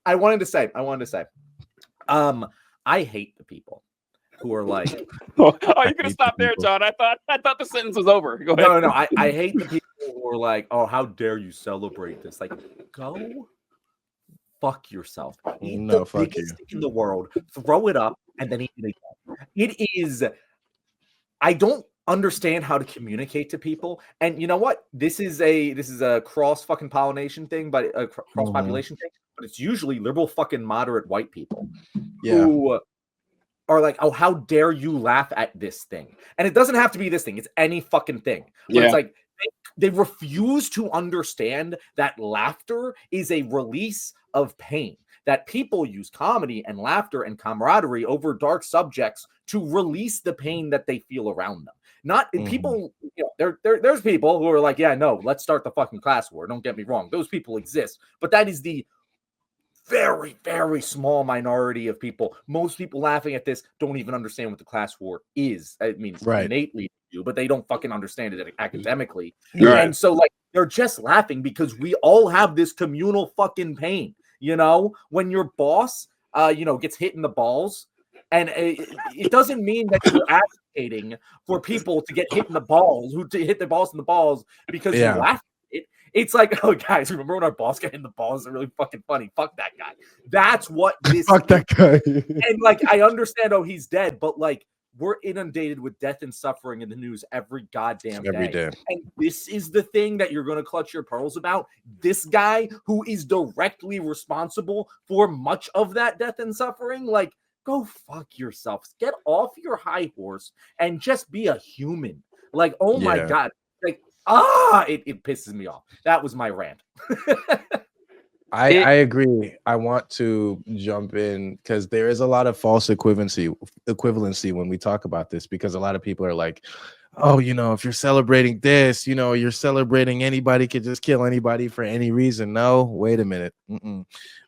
I wanted to say, I hate the people who are like, oh, you could have stopped there, John. I thought the sentence was over. Go ahead. No. I hate the people who are like, oh, how dare you celebrate this? Like, go fuck yourself. Eat the biggest stick in the world, throw it up, and then eat it again. It is. I don't understand how to communicate to people, and you know what? This is a cross fucking pollination thing, but a cross population thing. But it's usually liberal fucking moderate white people who are like, oh, how dare you laugh at this thing? And it doesn't have to be this thing; it's any fucking thing. But it's like they refuse to understand that laughter is a release of pain. That people use comedy and laughter and camaraderie over dark subjects to release the pain that they feel around them. Not people, you know, there's people who are like, yeah, no, let's start the fucking class war. Don't get me wrong. Those people exist. But that is the very, very small minority of people. Most people laughing at this don't even understand what the class war is. I mean, innately do, but they don't fucking understand it academically. And so, like, they're just laughing because we all have this communal fucking pain. You know, when your boss, gets hit in the balls, and it doesn't mean that you're advocating for people to get hit in the balls, to hit their balls in the balls because you laugh at it. It's like, oh, guys, remember when our boss got hit in the balls? It's really fucking funny. Fuck that guy. That's what this Fuck that guy. And, like, I understand, oh, he's dead, but, like, we're inundated with death and suffering in the news every goddamn day. And this is the thing that you're going to clutch your pearls about. This guy who is directly responsible for much of that death and suffering, like, go fuck yourselves. Get off your high horse and just be a human. Like, oh my God. Like, it pisses me off. That was my rant. I agree. I want to jump in because there is a lot of false equivalency when we talk about this, because a lot of people are like, oh, you know, if you're celebrating this, you know, you're celebrating anybody could just kill anybody for any reason. No, wait a minute.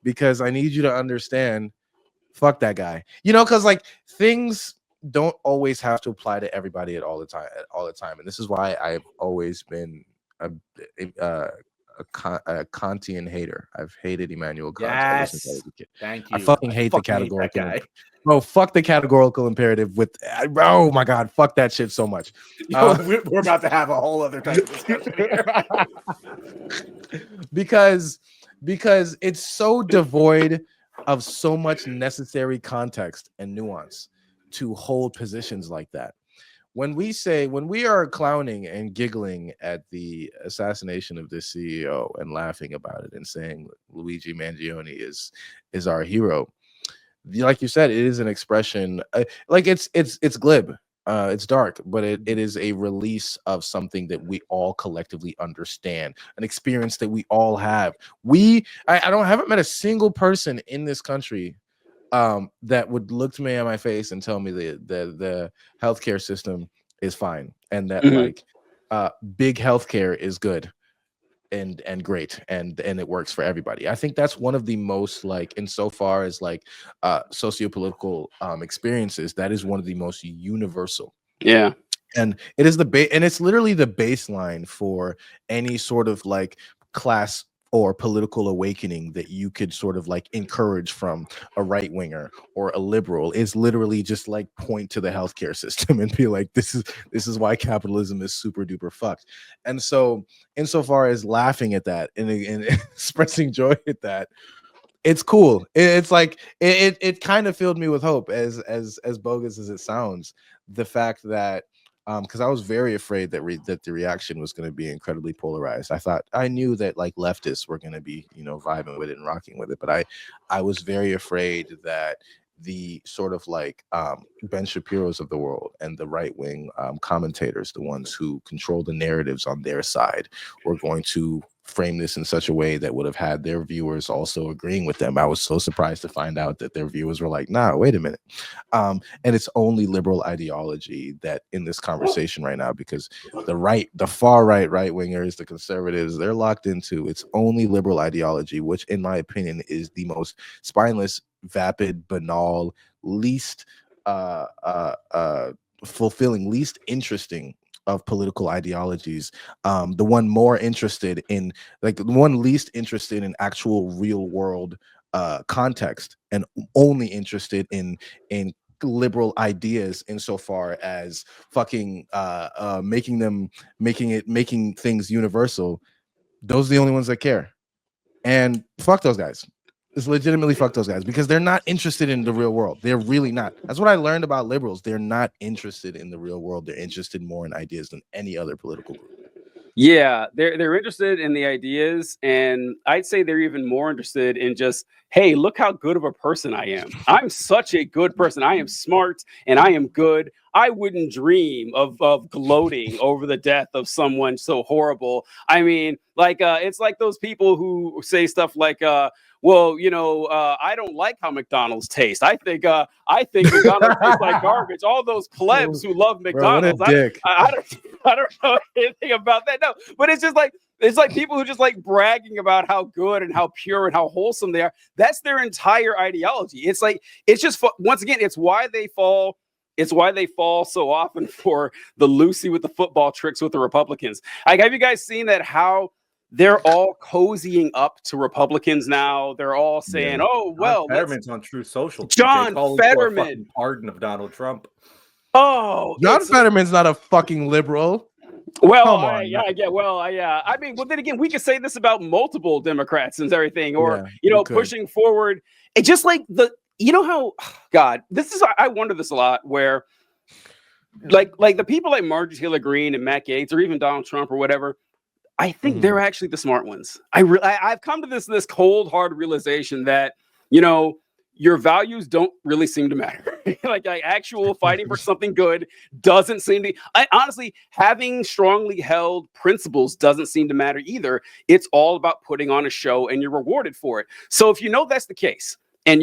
Because I need you to understand, fuck that guy. You know, because like things don't always have to apply to everybody at all the time. And this is why I've always been a Kantian hater. I've hated Immanuel Kant ever since I was a kid. Thank you. I fucking hate the categorical. Bro, fuck the categorical imperative with. Oh my God, fuck that shit so much. We're about to have a whole other type of discussion here. because it's so devoid of so much necessary context and nuance to hold positions like that. When we are clowning and giggling at the assassination of this CEO and laughing about it and saying Luigi Mangione is our hero, like you said, it is an expression. Like it's glib, it's dark, but it is a release of something that we all collectively understand, an experience that we all have. I haven't met a single person in this country that would look to me in my face and tell me the healthcare system is fine and that like big healthcare is good and great and it works for everybody. I think that's one of the most, like, insofar as like sociopolitical experiences, that is one of the most universal. Yeah. And it is and it's literally the baseline for any sort of like class or political awakening that you could sort of like encourage from a right winger or a liberal, is literally just like point to the healthcare system and be like, this is why capitalism is super duper fucked. And so insofar as laughing at that and expressing joy at that, it's cool. It's like it kind of filled me with hope, as bogus as it sounds, the fact that because I was very afraid that the reaction was going to be incredibly polarized. I knew that like leftists were going to be, you know, vibing with it and rocking with it, but I was very afraid that the sort of like Ben Shapiro's of the world and the right wing commentators, the ones who control the narratives on their side, were going to frame this in such a way that would have had their viewers also agreeing with them. I was so surprised to find out that their viewers were like, nah, wait a minute. And it's only liberal ideology that in this conversation right now, because the far right wingers, the conservatives, they're locked into, it's only liberal ideology, which in my opinion is the most spineless, vapid, banal, least fulfilling, least interesting of political ideologies. The one more interested in, like, the one least interested in actual real world context and only interested in liberal ideas insofar as fucking making things universal, those are the only ones that care. And fuck those guys. It's legitimately fuck those guys, because they're not interested in the real world. They're really not. That's what I learned about liberals. They're not interested in the real world. They're interested more in ideas than any other political group. Yeah, they're interested in the ideas, and I'd say they're even more interested in just, hey, look how good of a person I am. I'm such a good person. I am smart and I am good. I wouldn't dream of gloating over the death of someone so horrible. I mean, like it's like those people who say stuff like, well, I don't like how McDonald's tastes. I think McDonald's tastes like garbage. All those plebs who love McDonald's. Bro, what a dick. I don't know anything about that. No, but it's like people who just like bragging about how good and how pure and how wholesome they are. That's their entire ideology. It's just once again, it's why they fall. It's why they fall so often for the Lucy with the football tricks with the Republicans. Like, have you guys seen that? How they're all cozying up to Republicans now. They're all saying, "Oh, well, John Fetterman's on True Social. John Fetterman, pardon of Donald Trump." Oh, John Fetterman's not a fucking liberal. Well, come on, I mean, well, then again, we could say this about multiple Democrats and everything, or pushing forward. It's just like how God, this is, I wonder this a lot, where like the people like Marjorie Taylor Greene and Matt Gaetz, or even Donald Trump or whatever, I think they're actually the smart ones. I've come to this cold hard realization that your values don't really seem to matter. like actual fighting for something good doesn't seem to. Honestly, having strongly held principles doesn't seem to matter either. It's all about putting on a show, and you're rewarded for it. So if that's the case, and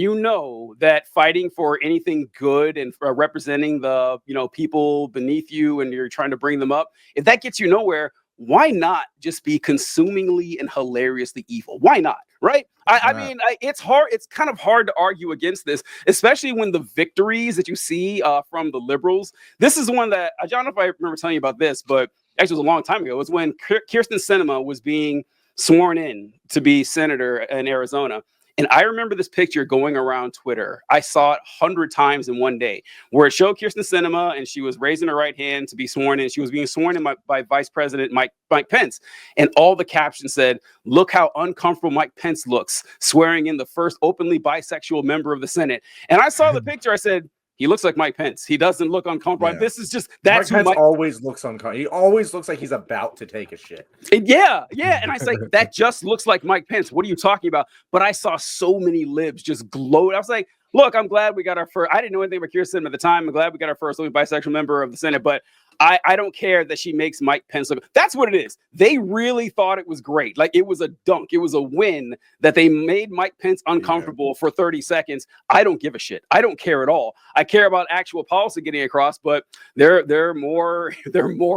that fighting for anything good and representing the people beneath you, and you're trying to bring them up, if that gets you nowhere, why not just be consumingly and hilariously evil? Why not? Right? I mean, it's hard. It's kind of hard to argue against this, especially when the victories that you see from the liberals. This is one that I don't know if I remember telling you about this, but actually it was a long time ago. It was when Kirsten Sinema was being sworn in to be senator in Arizona. And I remember this picture going around Twitter. I saw it 100 times in one day, where it showed Kirsten Sinema, and she was raising her right hand to be sworn in. She was being sworn in by Vice President Mike Pence. And all the captions said, "Look how uncomfortable Mike Pence looks, swearing in the first openly bisexual member of the Senate." And I saw the picture. I said, he looks like Mike Pence. He doesn't look uncomfortable. Yeah. This is just, that's Mike Pence always looks uncomfortable. He always looks like he's about to take a shit. Yeah. And I was like, that just looks like Mike Pence. What are you talking about? But I saw so many libs just gloat. I was like, look, I'm glad we got our first. I didn't know anything about Kirsten at the time. I'm glad we got our first bisexual member of the Senate, but I don't care that she makes Mike Pence look. That's what it is. They really thought it was great. Like, it was a dunk. It was a win that they made Mike Pence uncomfortable for 30 seconds. I don't give a shit. I don't care at all. I care about actual policy getting across, but they're more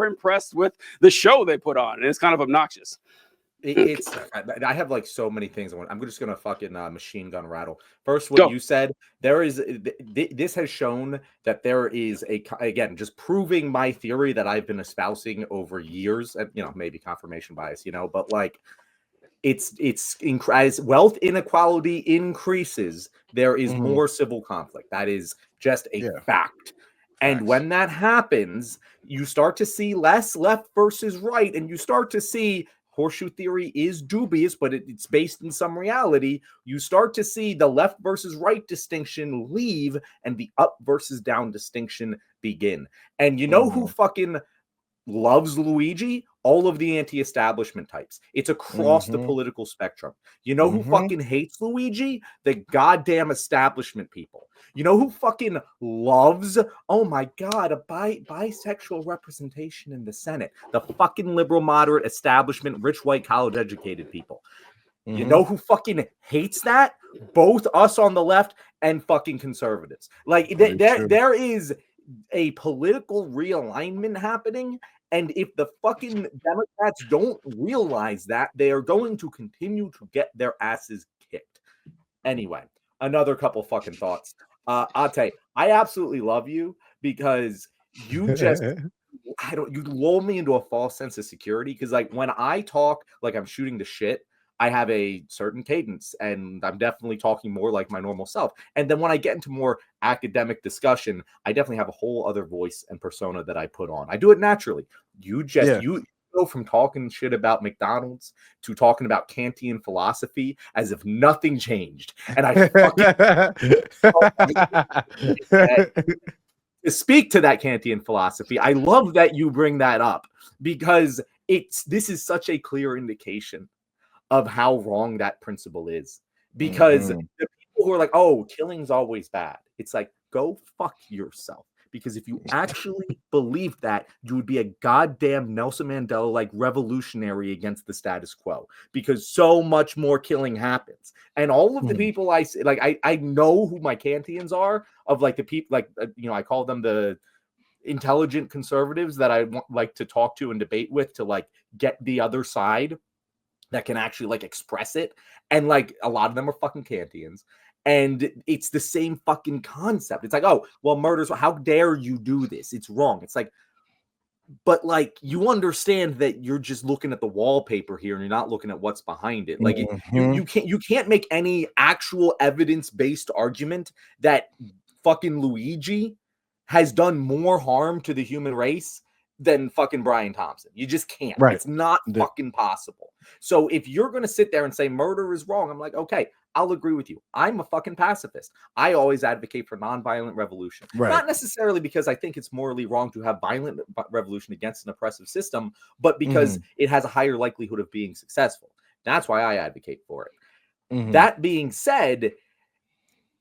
impressed with the show they put on, and it's kind of obnoxious. I have like so many things. I'm just gonna fucking machine gun rattle. First, what you said, there is this has shown that there is again, just proving my theory that I've been espousing over years, and maybe confirmation bias, but like it's as wealth inequality increases, there is more civil conflict. That is just a fact. And when that happens, you start to see less left versus right, and you start to see horseshoe theory is dubious, but it's based in some reality. You start to see the left versus right distinction leave and the up versus down distinction begin. And who fucking loves Luigi? All of the anti-establishment types. It's across the political spectrum. Who fucking hates Luigi? The goddamn establishment people. Who fucking loves, oh my God, a bisexual representation in the Senate? The fucking liberal, moderate, establishment, rich, white, college-educated people. Who fucking hates that? Both us on the left and fucking conservatives. Like, there is a political realignment happening. And if the fucking Democrats don't realize that, they are going to continue to get their asses kicked. Anyway, another couple fucking thoughts. I'll tell you, I absolutely love you because you just, you lull me into a false sense of security. Because like when I talk, like I'm shooting the shit, I have a certain cadence, and I'm definitely talking more like my normal self. And then when I get into more academic discussion, I definitely have a whole other voice and persona that I put on. I do it naturally. You go from talking shit about McDonald's to talking about Kantian philosophy as if nothing changed. And I to speak to that Kantian philosophy, I love that you bring that up, because this is such a clear indication of how wrong that principle is. Because the people who are like, oh, killing's always bad, it's like, go fuck yourself. Because if you actually believed that, you would be a goddamn Nelson Mandela like revolutionary against the status quo, because so much more killing happens. And all of the people I see, like, I know who my Kantians are, of like the people, like, I call them the intelligent conservatives that I like to talk to and debate with, to like get the other side that can actually like express it. And like a lot of them are fucking Kantians. And it's the same fucking concept. It's like, oh, well, murders, how dare you do this? It's wrong. It's like, but like, you understand that you're just looking at the wallpaper here and you're not looking at what's behind it. Like you can't make any actual evidence-based argument that fucking Luigi has done more harm to the human race than fucking Brian Thompson. You just can't. Right. It's not fucking possible. So if you're going to sit there and say murder is wrong, I'm like, okay, I'll agree with you. I'm a fucking pacifist. I always advocate for nonviolent revolution. Right. Not necessarily because I think it's morally wrong to have violent revolution against an oppressive system, but because it has a higher likelihood of being successful. That's why I advocate for it. That being said,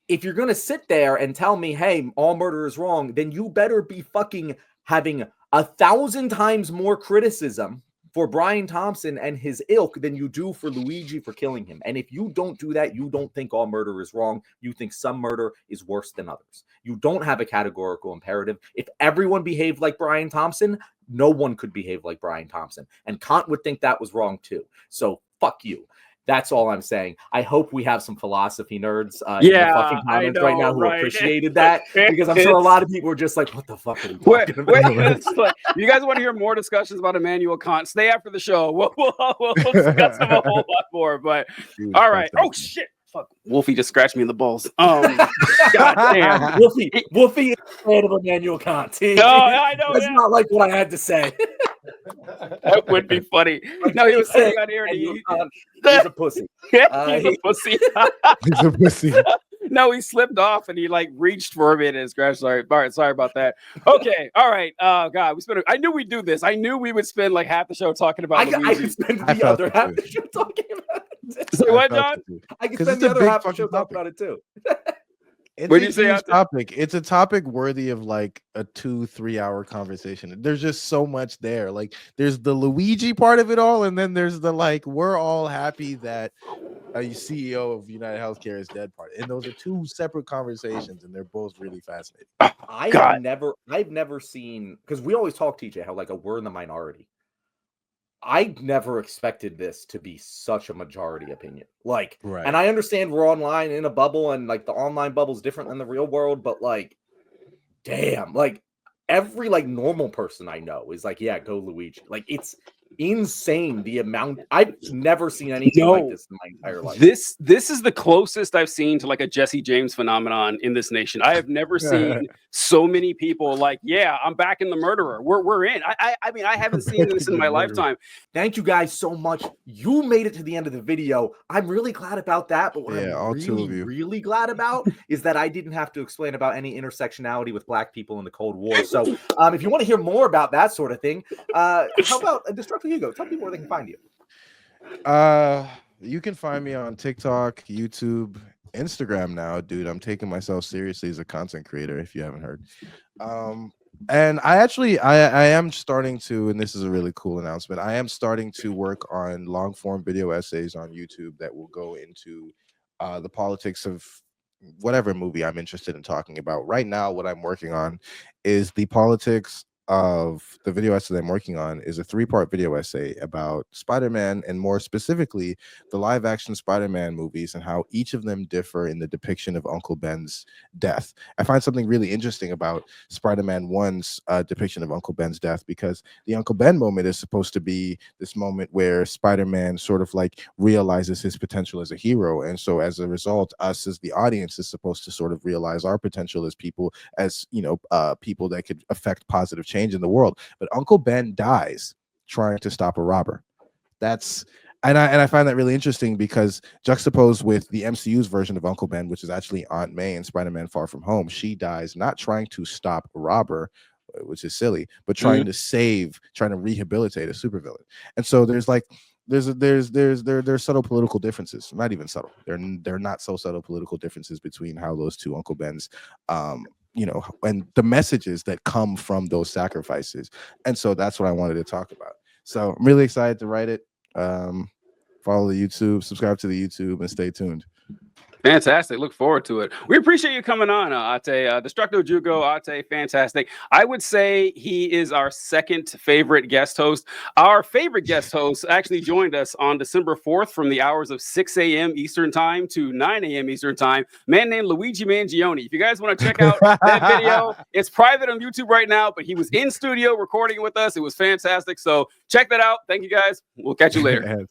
if you're going to sit there and tell me, hey, all murder is wrong, then you better be fucking having 1,000 times more criticism for Brian Thompson and his ilk than you do for Luigi for killing him. And if you don't do that, you don't think all murder is wrong. You think some murder is worse than others. You don't have a categorical imperative. If everyone behaved like Brian Thompson, no one could behave like Brian Thompson. And Kant would think that was wrong too. So fuck you. That's all I'm saying. I hope we have some philosophy nerds in the fucking comments right now who appreciated that, because I'm sure a lot of people were just like, what the fuck are you talking about? Like, you guys want to hear more discussions about Immanuel Kant? Stay after the show. We'll discuss them a whole lot more. But all right. Oh, shit. Fuck. Wolfie just scratched me in the balls. God damn. Wolfie is a fan of Immanuel Kant. No, I know. That's not like what I had to say. That would be funny. No, he was saying out here. He's a pussy. He's a pussy. He's a pussy. No, he slipped off and he like reached for a minute and scratched. Sorry. All right, sorry about that. Okay, all right. God, I knew we'd do this. I knew we would spend like half the show talking about I could spend the other half the show talking about it. Say what, John? I could spend the other half of the show talking about it too. It's a huge topic. It's a topic worthy of like a 2-3 hour conversation. There's just so much there. Like there's the Luigi part of it all, and then there's the like we're all happy that a CEO of United Healthcare is dead part. And those are two separate conversations, and they're both really fascinating. I've never seen, because we always talk, TJ, how like we're in the minority. I never expected this to be such a majority opinion. Like, and I understand we're online in a bubble, and like the online bubble is different than the real world, but like, damn, like every like normal person I know is like, yeah, go Luigi. Like it's insane the amount. I've never seen anything like this in my entire life. This is the closest I've seen to like a Jesse James phenomenon in this nation. I have never seen so many people like, yeah, I'm back in the murderer. We're in. I mean, I haven't seen this in my lifetime. Thank you guys so much. You made it to the end of the video. I'm really glad about that. But what I'm really glad about is that I didn't have to explain about any intersectionality with Black people in the Cold War. So if you want to hear more about that sort of thing, how about Destructive Ego? Tell people where they can find you. You can find me on TikTok, YouTube, Instagram now, dude. I'm taking myself seriously as a content creator, if you haven't heard. And I am starting to, and this is a really cool announcement, I am starting to work on long form video essays on YouTube that will go into the politics of whatever movie I'm interested in talking about. Right now, what I'm working on is the politics of the video essay that I'm working on is a 3-part video essay about Spider-Man, and more specifically the live action Spider-Man movies and how each of them differ in the depiction of Uncle Ben's death. I find something really interesting about Spider-Man 1's depiction of Uncle Ben's death, because the Uncle Ben moment is supposed to be this moment where Spider-Man sort of like realizes his potential as a hero, and so as a result, us as the audience is supposed to sort of realize our potential as people, as people that could affect positive change in the world. But Uncle Ben dies trying to stop a robber. And I find that really interesting, because juxtaposed with the MCU's version of Uncle Ben, which is actually Aunt May in Spider-Man Far From Home, she dies not trying to stop a robber, which is silly, but trying to rehabilitate a supervillain. And so there's subtle political differences, not even subtle. They're not so subtle political differences between how those two Uncle Bens and the messages that come from those sacrifices. And so that's what I wanted to talk about. So I'm really excited to write it. Follow the YouTube, subscribe to the YouTube, and stay tuned. Fantastic. Look forward to it. We appreciate you coming on, Ate. Destructo Jugo, Ate, fantastic. I would say he is our second favorite guest host. Our favorite guest host actually joined us on December 4th from the hours of 6 a.m. Eastern time to 9 a.m. Eastern time. Man named Luigi Mangione. If you guys want to check out that video, it's private on YouTube right now, but he was in studio recording with us. It was fantastic. So check that out. Thank you guys. We'll catch you later.